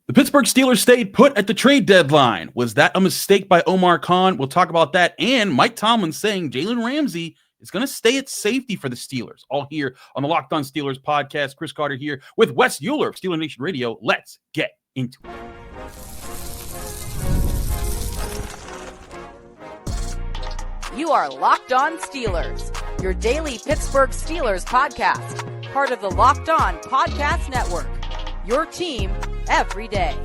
The Pittsburgh Steelers stayed put at the trade deadline. Was that a mistake by Omar Khan? We'll talk about that. And Mike Tomlin saying Jalen Ramsey is going to stay at safety for the Steelers. All here on the Locked On Steelers podcast. Chris Carter here with Wes Uhler of Steeler Nation Radio. Let's get into it. You are Locked On Steelers, your daily Pittsburgh Steelers podcast, part of the Locked On Podcast Network, your team every day.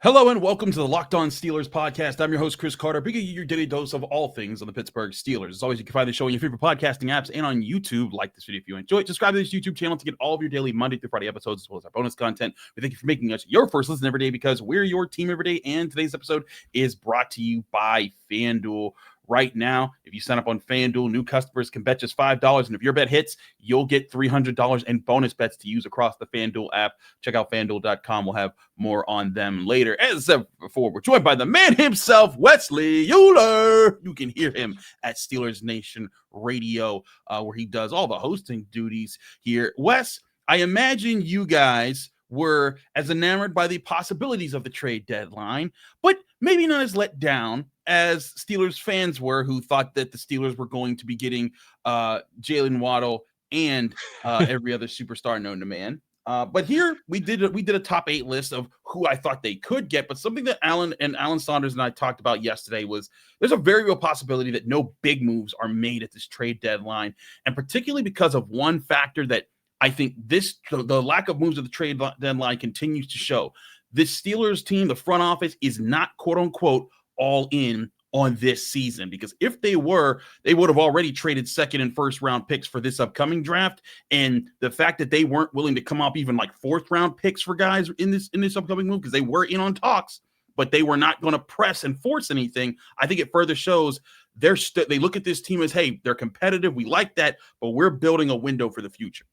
Hello and welcome to the Locked On Steelers podcast. I'm your host, Chris Carter, bringing you your daily dose of all things on the Pittsburgh Steelers. As always, you can find the show on your favorite podcasting apps and on YouTube. Like this video if you enjoy it. Subscribe to this YouTube channel to get all of your daily Monday through Friday episodes, as well as our bonus content. We thank you for making us your first listen every day because we're your team every day. And today's episode is brought to you by FanDuel. Right now, if you sign up on FanDuel, new customers can bet just $5. And if your bet hits, you'll get $300 in bonus bets to use across the FanDuel app. Check out FanDuel.com. We'll have more on them later. As before, we're joined by the man himself, Wesley Uhler. You can hear him at Steelers Nation Radio, where he does all the hosting duties here. Wes, I imagine you guys were as enamored by the possibilities of the trade deadline, but maybe not as let down as Steelers fans were, who thought that the Steelers were going to be getting Jalen Waddle and every other superstar known to man. But here we did a top 8 list of who I thought they could get. But something that Alan Saunders and I talked about yesterday was there's a very real possibility that no big moves are made at this trade deadline, and particularly because of one factor that I think the lack of moves at the trade deadline continues to show. This Steelers team, the front office, is not quote unquote all in on this season, because if they were, they would have already traded second and first round picks for this upcoming draft. And the fact that they weren't willing to come up even like fourth round picks for guys in this upcoming move, because they were in on talks, but they were not going to press and force anything. I think it further shows they look at this team as, hey, they're competitive. We like that, but we're building a window for the future.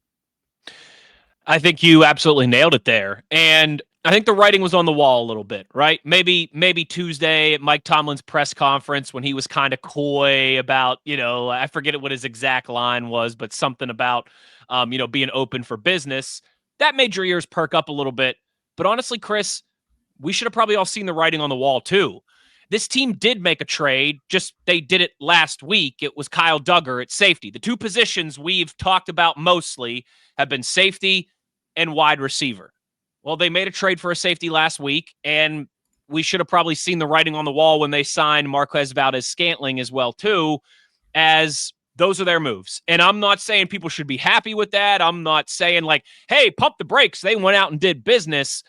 I think you absolutely nailed it there. And I think the writing was on the wall a little bit, right? Maybe Tuesday at Mike Tomlin's press conference when he was kind of coy about, I forget what his exact line was, but something about, being open for business. That made your ears perk up a little bit. But honestly, Chris, we should have probably all seen the writing on the wall too. This team did make a trade, just they did it last week. It was Kyle Duggar at safety. The two positions we've talked about mostly have been safety and wide receiver. Well, they made a trade for a safety last week, and we should have probably seen the writing on the wall when they signed Marquez Valdes-Scantling as well, too, as those are their moves. And I'm not saying people should be happy with that. I'm not saying like, hey, pump the brakes. They went out and did business,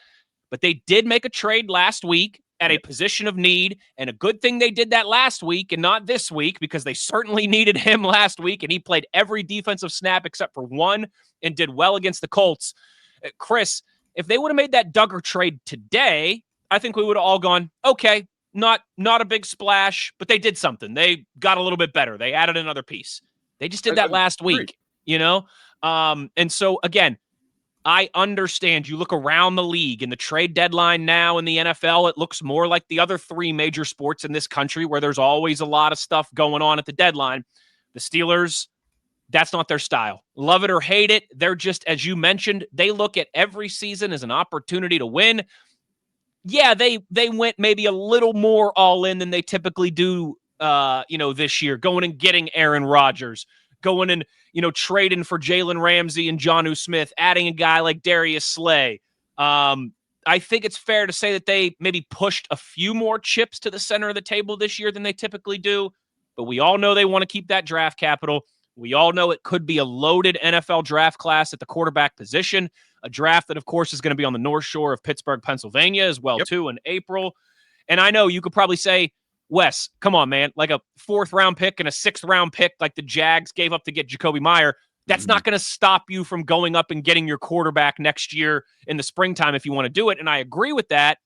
but they did make a trade last week at a position of need, and a good thing they did that last week and not this week, because they certainly needed him last week, and he played every defensive snap except for one and did well against the Colts. Chris, if they would have made that Duggar trade today, I think we would have all gone, okay, not a big splash, but they did something. They got a little bit better. They added another piece. They just did that last week, And so, again, I understand you look around the league in the trade deadline now in the NFL, it looks more like the other 3 major sports in this country where there's always a lot of stuff going on at the deadline. The Steelers, that's not their style. Love it or hate it, they're just, as you mentioned, they look at every season as an opportunity to win. Yeah, they went maybe a little more all in than they typically do, this year, going and getting Aaron Rodgers, going and, trading for Jalen Ramsey and Jonnu Smith, adding a guy like Darius Slay. I think it's fair to say that they maybe pushed a few more chips to the center of the table this year than they typically do, but we all know they want to keep that draft capital. We all know it could be a loaded NFL draft class at the quarterback position, a draft that, of course, is going to be on the North Shore of Pittsburgh, Pennsylvania as well, too, in April. And I know you could probably say, Wes, come on, man, like a 4th-round pick and a 6th-round pick like the Jags gave up to get Jacoby Meyer, that's not going to stop you from going up and getting your quarterback next year in the springtime if you want to do it. And I agree with that.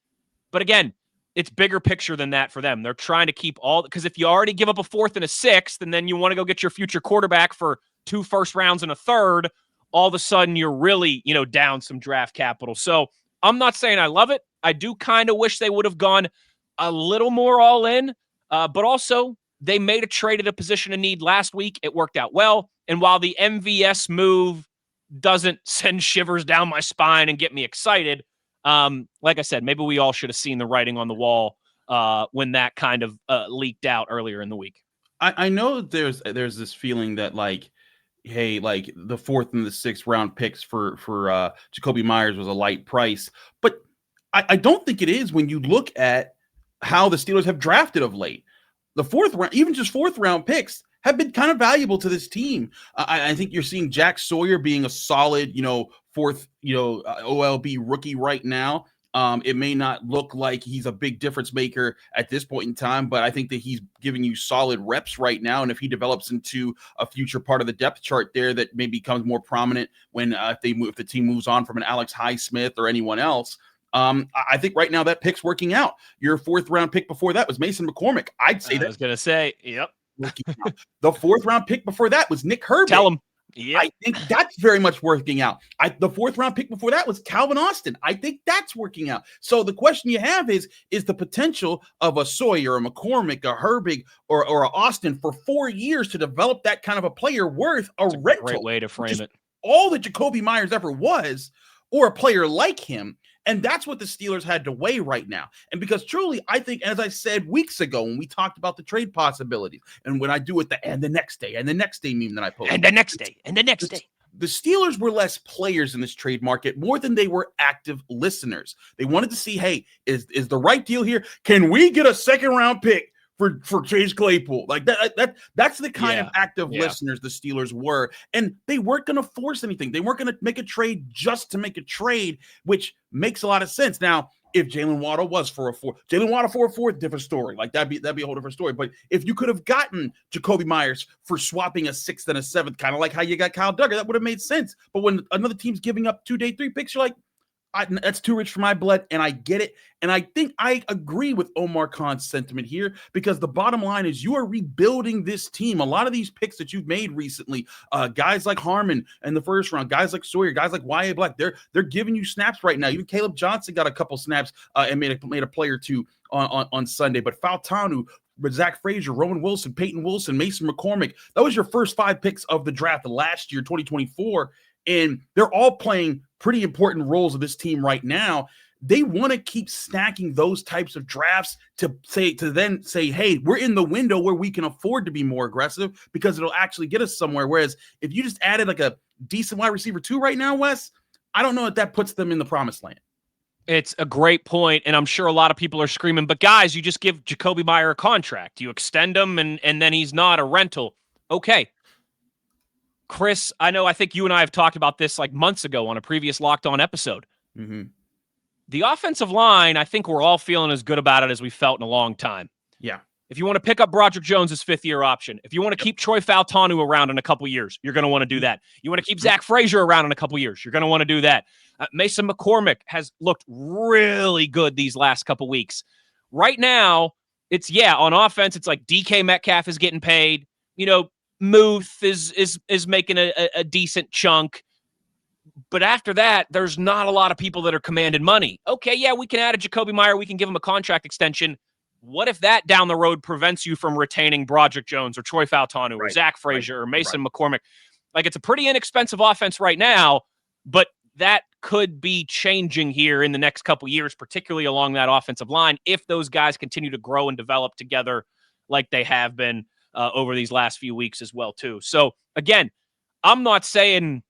But again, it's bigger picture than that for them. They're trying to keep all, because if you already give up a 4th and a 6th, and then you want to go get your future quarterback for 2 first rounds and a 3rd, all of a sudden you're really, down some draft capital. So I'm not saying I love it. I do kind of wish they would have gone a little more all in, but also they made a trade at a position of need last week. It worked out well. And while the MVS move doesn't send shivers down my spine and get me excited. Like I said, maybe we all should have seen the writing on the wall when that kind of leaked out earlier in the week. I know there's this feeling that like, hey, like the 4th and the 6th round picks for Jakobi Meyers was a light price, but I don't think it is when you look at how the Steelers have drafted of late. The 4th round, even just 4th round picks, have been kind of valuable to this team. I think you're seeing Jack Sawyer being a solid, 4th, OLB rookie right now. It may not look like he's a big difference maker at this point in time, but I think that he's giving you solid reps right now. And if he develops into a future part of the depth chart there that maybe becomes more prominent when if the team moves on from an Alex Highsmith or anyone else, I think right now that pick's working out. Your 4th round pick before that was Mason McCormick. I'd say that. I was going to say, yep. The 4th round pick before that was Nick Herbig. Tell him. Yep. I think that's very much working out. The 4th round pick before that was Calvin Austin. I think that's working out. So the question you have is the potential of a Sawyer, a McCormick, a Herbig, or a Austin for 4 years to develop that kind of a player worth a rental. Great way to frame it. All that Jakobi Meyers ever was, or a player like him. And that's what the Steelers had to weigh right now. And because truly, I think, as I said weeks ago when we talked about the trade possibilities, and when I do it the next day meme that I posted. And the next day. The Steelers were less players in this trade market more than they were active listeners. They wanted to see, hey, is the right deal here? Can we get a 2nd round pick for Chase Claypool? Like that's the kind of active listeners the Steelers were. And they weren't going to force anything. They weren't going to make a trade just to make a trade, which makes a lot of sense. Now, if Jalen Waddle was for a 4th, different story. Like that'd be a whole different story. But if you could have gotten Jakobi Meyers for swapping a 6th and a 7th, kind of like how you got Kyle Duggar, that would have made sense. But when another team's giving up 2 day 3 picks, you're like, that's too rich for my blood, and I get it. And I think I agree with Omar Khan's sentiment here, because the bottom line is you are rebuilding this team. A lot of these picks that you've made recently, guys like Harmon in the 1st round, guys like Sawyer, guys like Y.A. Black, they're giving you snaps right now. Even Caleb Johnson got a couple snaps and made a play or two on Sunday. But Fautanu, Zach Frazier, Roman Wilson, Peyton Wilson, Mason McCormick, that was your first 5 picks of the draft last year, 2024. And they're all playing pretty important roles of this team right now. They want to keep stacking those types of drafts to then say, hey, we're in the window where we can afford to be more aggressive, because it'll actually get us somewhere. Whereas if you just added like a decent wide receiver 2 right now, Wes, I don't know if that puts them in the promised land. It's a great point, and I'm sure a lot of people are screaming, but guys, you just give Jakobi Meyers a contract. You extend him, and then he's not a rental. Okay. Chris, I think you and I have talked about this like months ago on a previous Locked On episode. Mm-hmm. The offensive line, I think we're all feeling as good about it as we felt in a long time. Yeah. If you want to pick up Broderick Jones' 5th-year option, if you want to keep Troy Fautanu around in a couple years, you're going to want to do that. You want to keep Zach Frazier around in a couple years, you're going to want to do that. Mason McCormick has looked really good these last couple weeks. Right now, on offense, it's like DK Metcalf is getting paid. Muth is making a decent chunk. But after that, there's not a lot of people that are commanding money. Okay, yeah, we can add a Jakobi Meyers. We can give him a contract extension. What if that down the road prevents you from retaining Broderick Jones or Troy Fautanu or Zach Frazier or Mason McCormick? Like, it's a pretty inexpensive offense right now, but that could be changing here in the next couple years, particularly along that offensive line, if those guys continue to grow and develop together like they have been over these last few weeks as well, too. So, again, I'm not saying,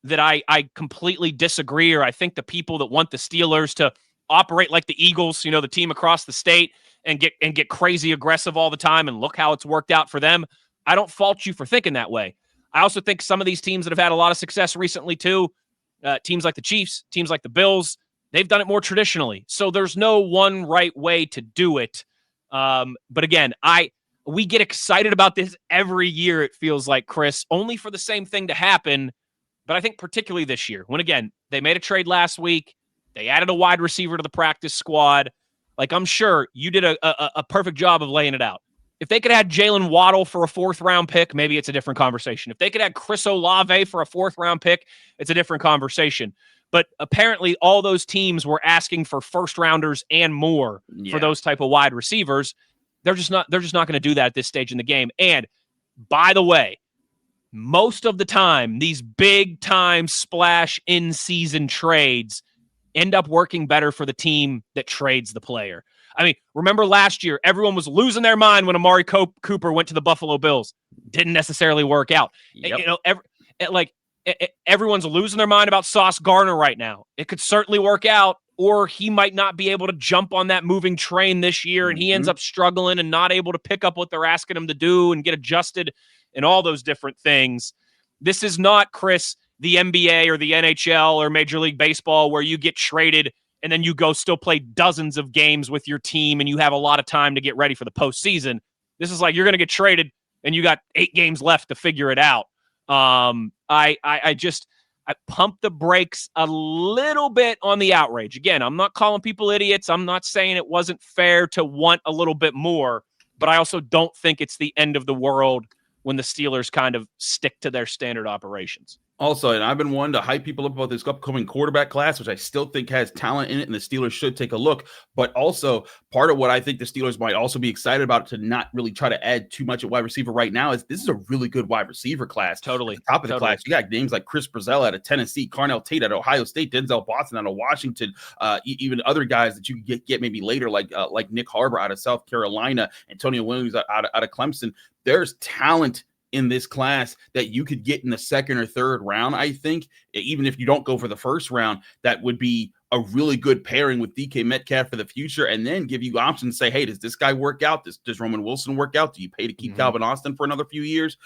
that I completely disagree, or I think the people that want the Steelers to operate like the Eagles, the team across the state, and get crazy aggressive all the time and look how it's worked out for them. I don't fault you for thinking that way. I also think some of these teams that have had a lot of success recently, too, teams like the Chiefs, teams like the Bills, they've done it more traditionally. So there's no one right way to do it. But again, we get excited about this every year, it feels like, Chris, only for the same thing to happen. But I think particularly this year, when, again, they made a trade last week, they added a wide receiver to the practice squad. Like, I'm sure you did a perfect job of laying it out. If they could add Jalen Waddle for a 4th-round pick, maybe it's a different conversation. If they could add Chris Olave for a 4th-round pick, it's a different conversation. But apparently all those teams were asking for first-rounders and more for those type of wide receivers. They're just not going to do that at this stage in the game. And by the way, most of the time, these big time splash in season trades end up working better for the team that trades the player. I mean, remember last year, everyone was losing their mind when Amari Cooper went to the Buffalo Bills. Didn't necessarily work out. Yep. Everyone's losing their mind about Sauce Gardner right now. It could certainly work out, or he might not be able to jump on that moving train this year, and he ends up struggling and not able to pick up what they're asking him to do and get adjusted and all those different things. This is not, Chris, the NBA or the NHL or Major League Baseball where you get traded and then you go still play dozens of games with your team and you have a lot of time to get ready for the postseason. This is like you're going to get traded and you got 8 games left to figure it out. I pump the brakes a little bit on the outrage. Again, I'm not calling people idiots. I'm not saying it wasn't fair to want a little bit more, but I also don't think it's the end of the world when the Steelers kind of stick to their standard operations. Also, and I've been one to hype people up about this upcoming quarterback class, which I still think has talent in it, and the Steelers should take a look. But also, part of what I think the Steelers might also be excited about to not really try to add too much at wide receiver right now is this is a really good wide receiver class. Totally. At the top of the class, you got names like Chris Brazzell out of Tennessee, Carnell Tate out of Ohio State, Denzel Boston out of Washington, even other guys that you can get maybe later, like Nick Harbor out of South Carolina, Antonio Williams out of Clemson. There's talent in this class that you could get in the second or third round. I think even if you don't go for the first round, that would be a really good pairing with DK Metcalf for the future, and then give you options. Say, hey, does this guy work out? Does Roman Wilson work out? Do you pay to keep Calvin Austin for another few years?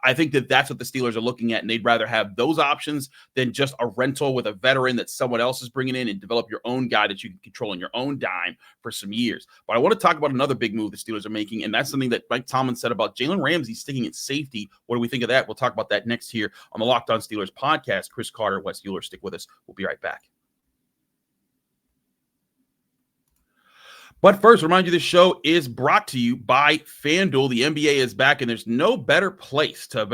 I think that's what the Steelers are looking at, and they'd rather have those options than just a rental with a veteran that someone else is bringing in and develop your own guy that you can control on your own dime for some years. But I want to talk about another big move the Steelers are making, and that's something that Mike Tomlin said about Jalen Ramsey sticking at safety. What do we think of that? We'll talk about that next here on the Locked On Steelers podcast. Chris Carter, Wes Uhler, stick with us. We'll be right back. But first, remind you this show is brought to you by FanDuel. The NBA is back, and there's no better place to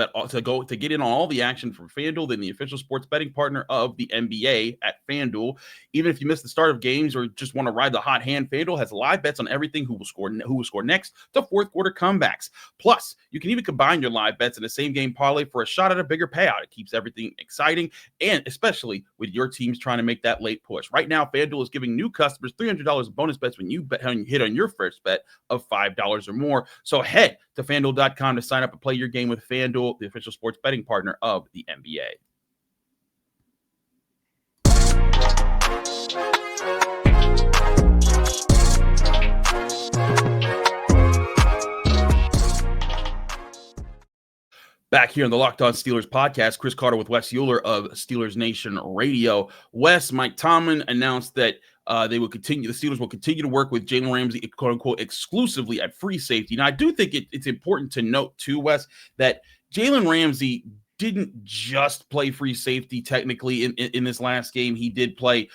get in on all the action from FanDuel than the official sports betting partner of the NBA at FanDuel. Even if you miss the start of games or just want to ride the hot hand, FanDuel has live bets on everything who will score next to fourth quarter comebacks. Plus, you can even combine your live bets in the same game parlay for a shot at a bigger payout. It keeps everything exciting, and especially with your teams trying to make that late push. Right now, FanDuel is giving new customers $300 in bonus bets when you hit on your first bet of $5 or more. So head to FanDuel.com to sign up and play your game with FanDuel, the official sports betting partner of the NBA. Back here on the Locked On Steelers podcast, Chris Carter with Wes Uhler of Steelers Nation Radio. Wes, Mike Tomlin announced that the Steelers will continue to work with Jalen Ramsey, quote unquote, exclusively at free safety. Now, I do think it's important to note too, Wes, that Jalen Ramsey didn't just play free safety technically in this last game. He did play,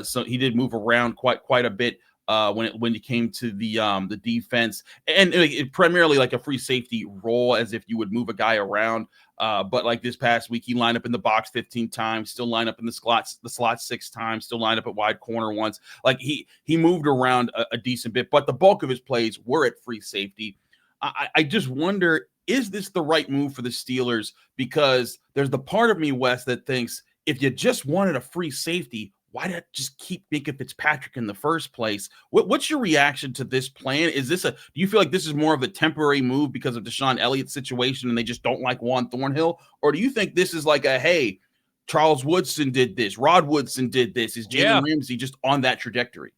so he did move around quite a bit. When it came to the defense, and it primarily like a free safety role, as if you would move a guy around. But like this past week, he lined up in the box 15 times, still lined up in the slot 6 times, still lined up at wide corner once. Like he moved around a decent bit, but the bulk of his plays were at free safety. I just wonder, is this the right move for the Steelers? Because there's the part of me, Wes, that thinks if you just wanted a free safety, why not just keep Minkah Fitzpatrick in the first place? What's your reaction to this plan? Do you feel like this is more of a temporary move because of Deshaun Elliott's situation and they just don't like Juan Thornhill? Or do you think this is like hey, Charles Woodson did this, Rod Woodson did this? Is Jalen Ramsey just on that trajectory?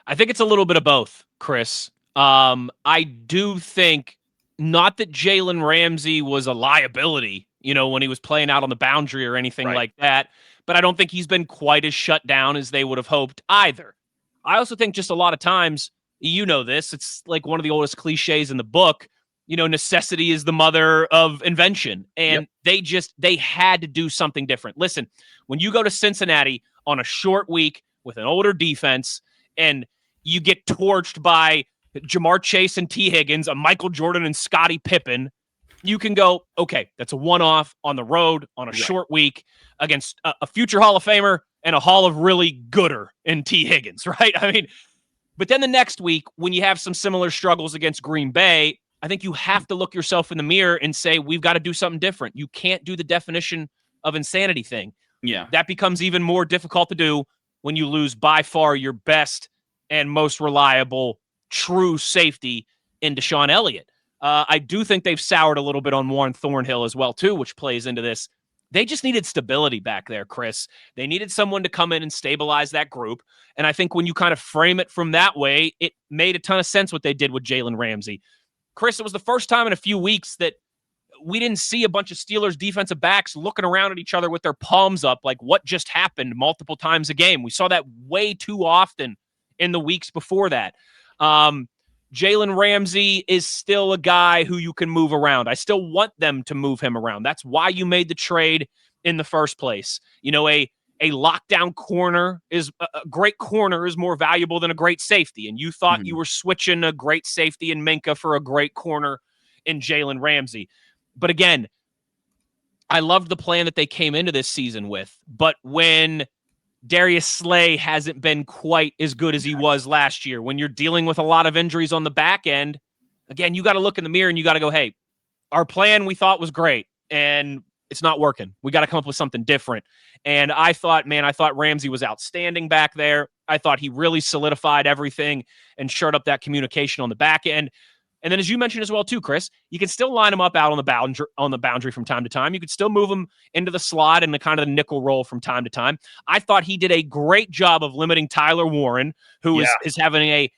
I think it's a little bit of both, Chris. I do think not that Jalen Ramsey was a liability, when he was playing out on the boundary or anything like that. But I don't think he's been quite as shut down as they would have hoped either. I also think just a lot of times, this, it's like one of the oldest cliches in the book, necessity is the mother of invention. And they had to do something different. Listen, when you go to Cincinnati on a short week with an older defense and you get torched by Jamar Chase and T. Higgins, a Michael Jordan and Scottie Pippen, you can go, okay, that's a one-off on the road on a short week against a future Hall of Famer and a Hall of really gooder in T. Higgins, right? I mean, but then the next week, when you have some similar struggles against Green Bay, I think you have to look yourself in the mirror and say, we've got to do something different. You can't do the definition of insanity thing. Yeah. That becomes even more difficult to do when you lose by far your best and most reliable true safety in Deshaun Elliott. I do think they've soured a little bit on Warren Thornhill as well, too, which plays into this. They just needed stability back there, Chris. They needed someone to come in and stabilize that group. And I think when you kind of frame it from that way, it made a ton of sense what they did with Jalen Ramsey. Chris, it was the first time in a few weeks that we didn't see a bunch of Steelers defensive backs looking around at each other with their palms up like what just happened multiple times a game. We saw that way too often in the weeks before that. Jalen Ramsey is still a guy who you can move around. I still want them to move him around. That's why you made the trade in the first place. You know, a lockdown corner is a great corner is more valuable than a great safety. And you thought you were switching a great safety in Minkah for a great corner in Jalen Ramsey. But again, I loved the plan that they came into this season with. But when Darius Slay hasn't been quite as good as he was last year, when you're dealing with a lot of injuries on the back end, again, you got to look in the mirror and you got to go, hey, our plan we thought was great and it's not working. We got to come up with something different. And I thought Ramsey was outstanding back there. I thought he really solidified everything and shored up that communication on the back end. And then, as you mentioned as well, too, Chris, you can still line them up out on the boundary from time to time. You could still move them into the slot and the kind of the nickel roll from time to time. I thought he did a great job of limiting Tyler Warren, who is having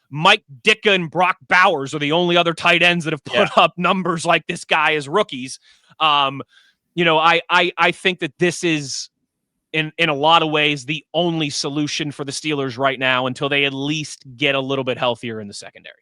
Mike Ditka and Brock Bowers are the only other tight ends that have put up numbers like this guy as rookies. I think that this is in a lot of ways the only solution for the Steelers right now until they at least get a little bit healthier in the secondary.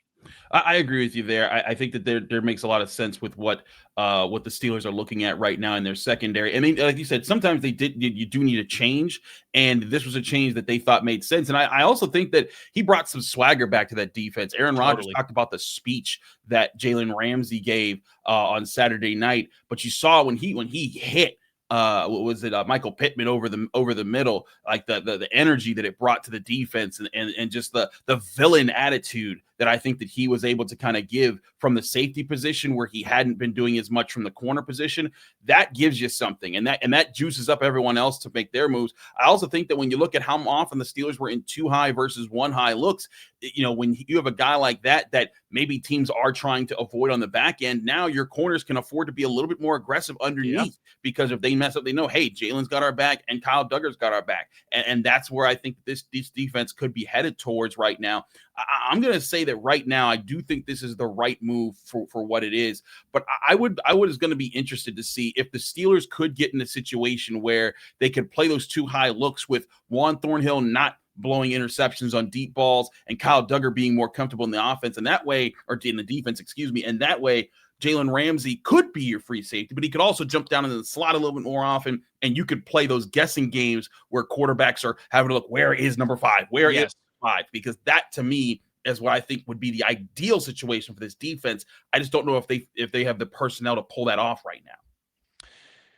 I agree with you there. I think that there makes a lot of sense with what the Steelers are looking at right now in their secondary. I mean, like you said, sometimes you do need a change, and this was a change that they thought made sense. And I also think that he brought some swagger back to that defense. Aaron Rodgers talked about the speech that Jalen Ramsey gave on Saturday night, but you saw when he hit. Michael Pittman over the middle, like the energy that it brought to the defense and just the villain attitude that I think that he was able to kind of give from the safety position where he hadn't been doing as much from the corner position. That gives you something, and that juices up everyone else to make their moves. I also think that when you look at how often the Steelers were in 2 high versus 1 high looks, when you have a guy like that maybe teams are trying to avoid on the back end, now your corners can afford to be a little bit more aggressive underneath because if they mess up, they know, hey, Jalen's got our back and Kyle Duggar's got our back. And that's where I think this defense could be headed towards right now. I'm going to say that right now, I do think this is the right move for what it is. But I was going to be interested to see if the Steelers could get in a situation where they could play those 2 high looks with Juan Thornhill not blowing interceptions on deep balls and Kyle Duggar being more comfortable in the offense. And that way, or in the defense, and that way, Jalen Ramsey could be your free safety, but he could also jump down into the slot a little bit more often, and you could play those guessing games where quarterbacks are having to look, where is number 5? Where is 5? Because that, to me, is what I think would be the ideal situation for this defense. I just don't know if they have the personnel to pull that off right now.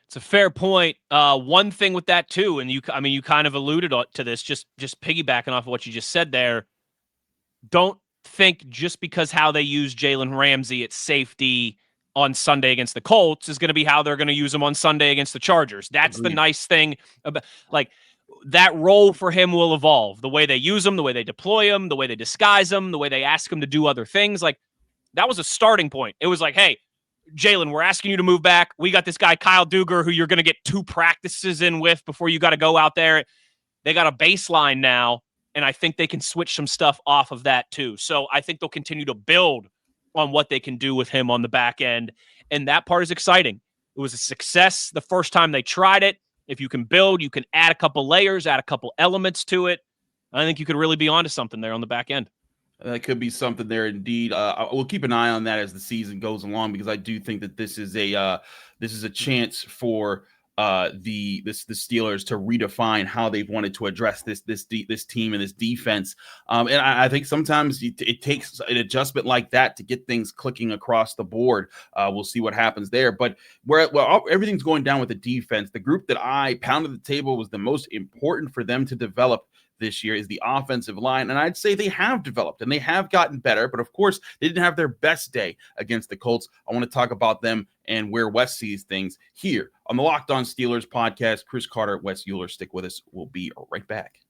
It's a fair point. One thing with that too, and you kind of alluded to this, just piggybacking off of what you just said there. Don't think just because how they use Jalen Ramsey at safety on Sunday against the Colts is going to be how they're going to use him on Sunday against the Chargers. That's the nice thing about, like, that role for him will evolve. The way they use him, the way they deploy him, the way they disguise him, the way they ask him to do other things. Like, that was a starting point. It was like, hey, Jalen, we're asking you to move back. We got this guy, Kyle Duggar, who you're going to get 2 practices in with before you got to go out there. They got a baseline now, and I think they can switch some stuff off of that too. So I think they'll continue to build on what they can do with him on the back end, and that part is exciting. It was a success the first time they tried it. If you can build, you can add a couple layers, add a couple elements to it. I think you could really be onto something there on the back end. That could be something there indeed. We'll keep an eye on that as the season goes along, because I do think that this is a chance for the Steelers to redefine how they've wanted to address this team and this defense. And I think sometimes it takes an adjustment like that to get things clicking across the board. We'll see what happens there. But where everything's going down with the defense, the group that I pounded the table was the most important for them to develop this year is the offensive line. And I'd say they have developed and they have gotten better. But of course, they didn't have their best day against the Colts. I want to talk about them and where Wes sees things here on the Locked On Steelers podcast. Chris Carter, Wes Uhler, stick with us. We'll be right back.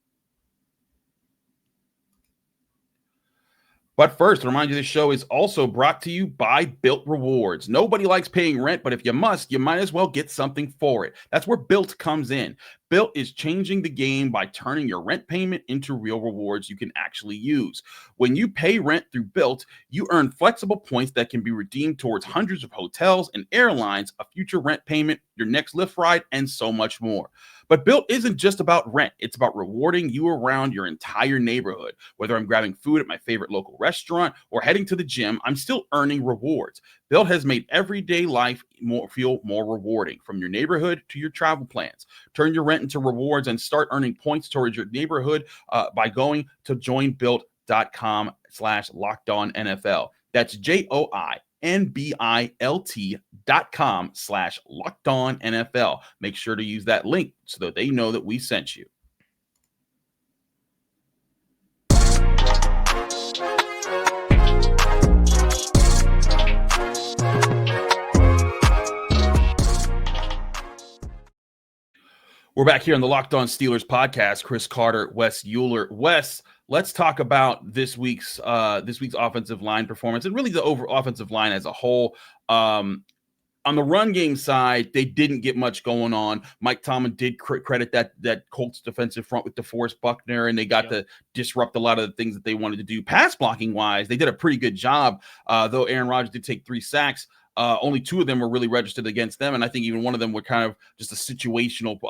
But first, to remind you, this show is also brought to you by Built Rewards. Nobody likes paying rent, but if you must, you might as well get something for it. That's where Built comes in. Built is changing the game by turning your rent payment into real rewards you can actually use. When you pay rent through Built, you earn flexible points that can be redeemed towards hundreds of hotels and airlines, a future rent payment, your next Lyft ride, and so much more. But Built isn't just about rent. It's about rewarding you around your entire neighborhood. Whether I'm grabbing food at my favorite local restaurant or heading to the gym, I'm still earning rewards. Built has made everyday life feel more rewarding, from your neighborhood to your travel plans. Turn your rent into rewards and start earning points towards your neighborhood by going to joinbuilt.com/LockedOnNFL. That's JOINBILT.com/LockedOnNFL. Make sure to use that link so that they know that we sent you. We're back here on the Locked On Steelers podcast. Chris Carter, Wes Uhler. Wes, let's talk about this week's offensive line performance and really the offensive line as a whole. On the run game side, they didn't get much going on. Mike Tomlin did credit that Colts defensive front with DeForest Buckner, and they got to disrupt a lot of the things that they wanted to do. Pass blocking wise, they did a pretty good job, though Aaron Rodgers did take 3 sacks. Only 2 of them were really registered against them, and I think even one of them were kind of just a situational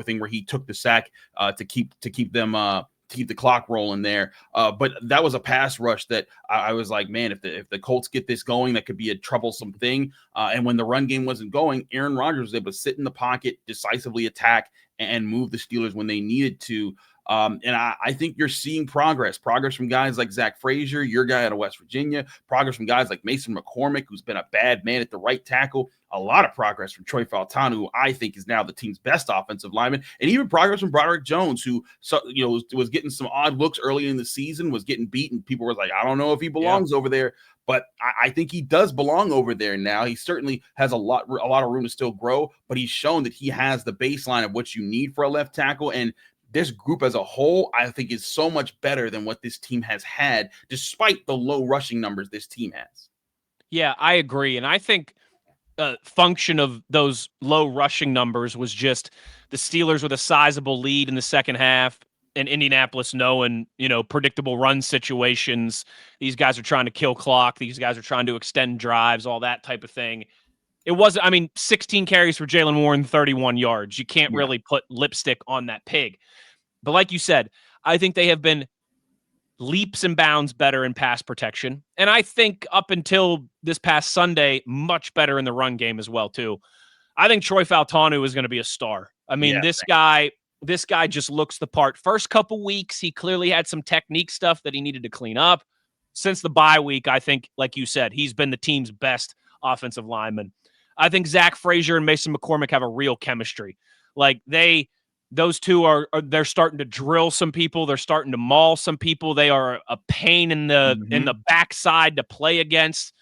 thing where he took the sack to keep the clock rolling there. But that was a pass rush that I was like, man, if the Colts get this going, that could be a troublesome thing. And when the run game wasn't going, Aaron Rodgers was able to sit in the pocket, decisively attack, and move the Steelers when they needed to. And I think you're seeing progress from guys like Zach Frazier, your guy out of West Virginia, progress from guys like Mason McCormick, who's been a bad man at the right tackle, a lot of progress from Troy Fautanu, who I think is now the team's best offensive lineman, and even progress from Broderick Jones, who was getting some odd looks early in the season, was getting beaten. People were like, I don't know if he belongs over there, but I think he does belong over there now. He certainly has a lot of room to still grow, but he's shown that he has the baseline of what you need for a left tackle. And this group as a whole, I think, is so much better than what this team has had, despite the low rushing numbers this team has. Yeah, I agree. And I think function of those low rushing numbers was just the Steelers with a sizable lead in the second half, and Indianapolis knowing, predictable run situations. These guys are trying to kill clock. These guys are trying to extend drives, all that type of thing. It wasn't, 16 carries for Jalen Warren, 31 yards. You can't really put lipstick on that pig. But like you said, I think they have been leaps and bounds better in pass protection. And I think up until this past Sunday, much better in the run game as well, too. I think Troy Fautanu is going to be a star. This guy just looks the part. First couple weeks, he clearly had some technique stuff that he needed to clean up. Since the bye week, I think, like you said, he's been the team's best offensive lineman. I think Zach Frazier and Mason McCormick have a real chemistry. Like those two they're starting to drill some people. They're starting to maul some people. They are a pain in the backside to play against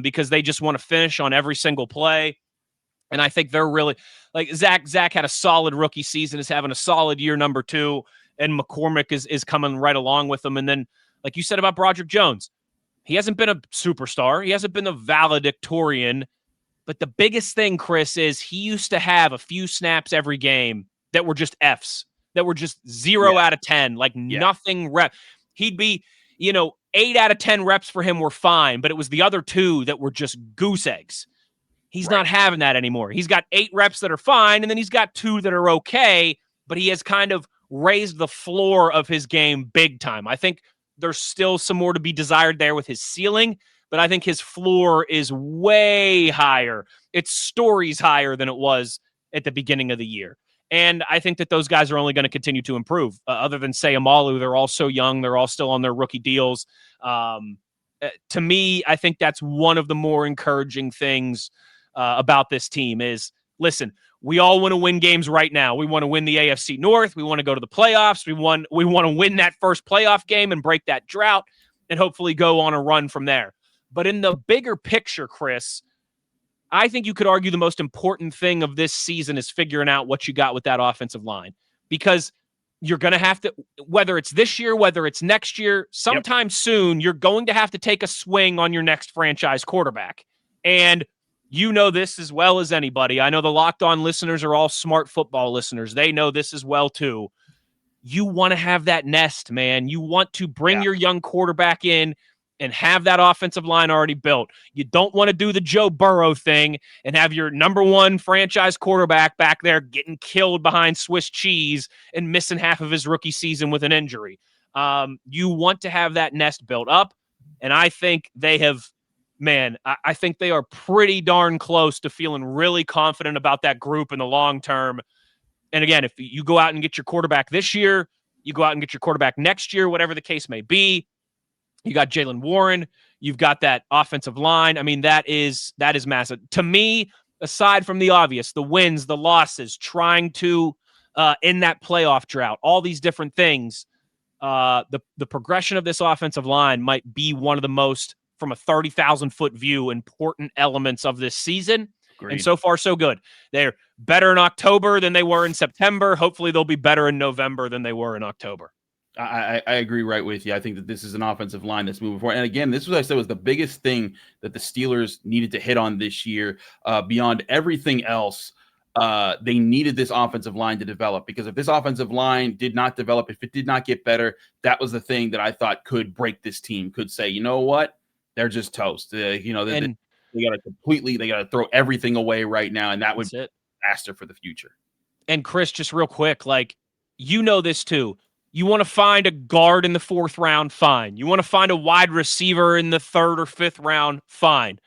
because they just want to finish on every single play. And I think they're really like Zach had a solid rookie season, is having a solid year number 2, and McCormick is coming right along with them. And then, like you said about Broderick Jones, he hasn't been a superstar. He hasn't been a valedictorian. But the biggest thing, Chris, is he used to have a few snaps every game that were just Fs, that were just 0 out of 10, nothing rep. He'd be, 8 out of 10 reps for him were fine, but it was the other 2 that were just goose eggs. He's not having that anymore. He's got 8 reps that are fine, and then he's got 2 that are okay, but he has kind of raised the floor of his game big time. I think there's still some more to be desired there with his ceiling, but I think his floor is way higher. It's stories higher than it was at the beginning of the year. And I think that those guys are only going to continue to improve. Other than Sayamalu, they're all so young. They're all still on their rookie deals. To me, I think that's one of the more encouraging things about this team is, listen, we all want to win games right now. We want to win the AFC North. We want to go to the playoffs. We want to win that first playoff game and break that drought and hopefully go on a run from there. But in the bigger picture, Chris, I think you could argue the most important thing of this season is figuring out what you got with that offensive line, because you're going to have to, whether it's this year, whether it's next year, sometime soon, you're going to have to take a swing on your next franchise quarterback. And you know this as well as anybody. I know the Locked On listeners are all smart football listeners. They know this as well too. You want to have that nest, man. You want to bring your young quarterback in and have that offensive line already built. You don't want to do the Joe Burrow thing and have your number one franchise quarterback back there getting killed behind Swiss cheese and missing half of his rookie season with an injury. You want to have that nest built up, and I think they have. Man, I think they are pretty darn close to feeling really confident about that group in the long term. And again, if you go out and get your quarterback this year, you go out and get your quarterback next year, whatever the case may be, you got Jalen Warren, you've got that offensive line. I mean, that is massive. To me, aside from the obvious, the wins, the losses, trying to end that playoff drought, all these different things, the progression of this offensive line might be one of the most, from a 30,000-foot view, important elements of this season. Agreed. And so far, so good. They're better in October than they were in September. Hopefully, they'll be better in November than they were in October. I agree right with you. I think that this is an offensive line that's moving forward. And again, this is what I said was the biggest thing that the Steelers needed to hit on this year. Beyond everything else, they needed this offensive line to develop, because if this offensive line did not develop, if it did not get better, that was the thing that I thought could break this team, could say, you know what? They're just toast. They got to throw everything away right now, and that would be a disaster for the future. And Chris, just real quick, like, you know this too. You want to find a guard in the 4th round, fine. You want to find a wide receiver in the 3rd or 5th round, fine.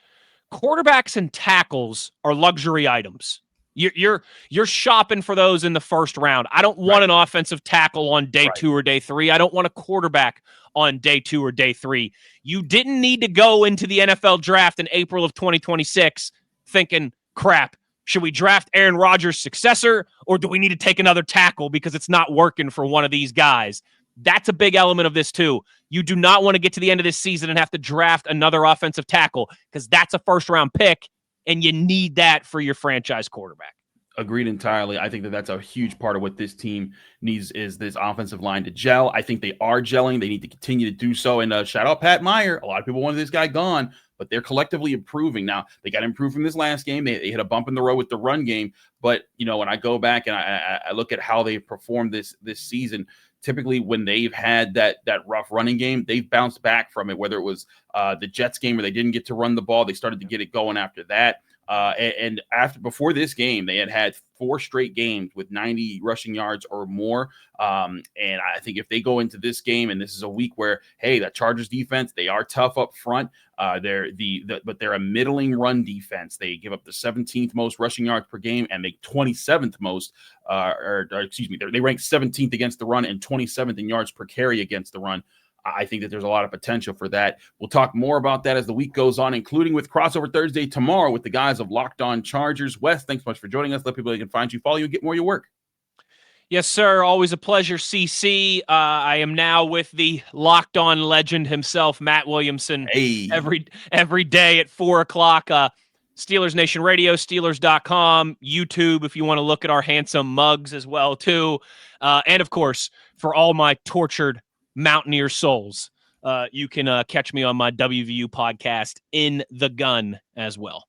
Quarterbacks and tackles are luxury items. You're shopping for those in the 1st round. I don't want an offensive tackle on day 2 or day 3. I don't want a quarterback on day 2 or day 3. You didn't need to go into the NFL draft in April of 2026 thinking, crap, should we draft Aaron Rodgers' successor, or do we need to take another tackle because it's not working for one of these guys? That's a big element of this too. You do not want to get to the end of this season and have to draft another offensive tackle, because that's a 1st-round pick, and you need that for your franchise quarterback. Agreed entirely. I think that that's a huge part of what this team needs, is this offensive line to gel. I think they are gelling. They need to continue to do so. And shout out Pat Meyer. A lot of people wanted this guy gone, but they're collectively improving. Now, they got improved from this last game. They hit a bump in the road with the run game. But, when I go back and I look at how they've performed this season, typically when they've had that rough running game, they've bounced back from it, whether it was the Jets game where they didn't get to run the ball. They started to get it going after that. And before this game, they had 4 straight games with 90 rushing yards or more. And I think if they go into this game, and this is a week where, hey, that Chargers defense, they are tough up front. But they're a middling run defense. They give up the 17th most rushing yards per game and the 27th most, they rank 17th against the run and 27th in yards per carry against the run. I think that there's a lot of potential for that. We'll talk more about that as the week goes on, including with Crossover Thursday tomorrow with the guys of Locked On Chargers. Wes, thanks so much for joining us. Let people know they can find you, follow you, and get more of your work. Yes, sir. Always a pleasure, CC. I am now with the Locked On legend himself, Matt Williamson. Hey. Every day at 4 o'clock. Steelers Nation Radio, Steelers.com, YouTube, if you want to look at our handsome mugs as well, too. And, of course, for all my tortured Mountaineer souls, you can catch me on my WVU podcast, In the Gun, as well.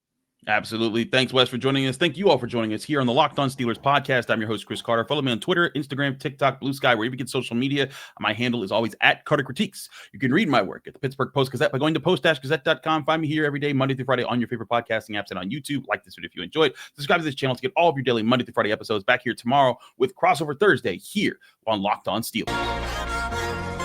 Absolutely. Thanks, Wes, for joining us. Thank you all for joining us here on the Locked On Steelers podcast. I'm your host, Chris Carter. Follow me on Twitter, Instagram, TikTok, Blue Sky, wherever you get social media. My handle is always at Carter Critiques. You can read my work at the Pittsburgh Post-Gazette by going to post-gazette.com. Find me here every day, Monday through Friday, on your favorite podcasting apps and on YouTube. Like this video if you enjoyed. Subscribe to this channel to get all of your daily Monday through Friday episodes. Back here tomorrow with Crossover Thursday here on Locked On Steelers.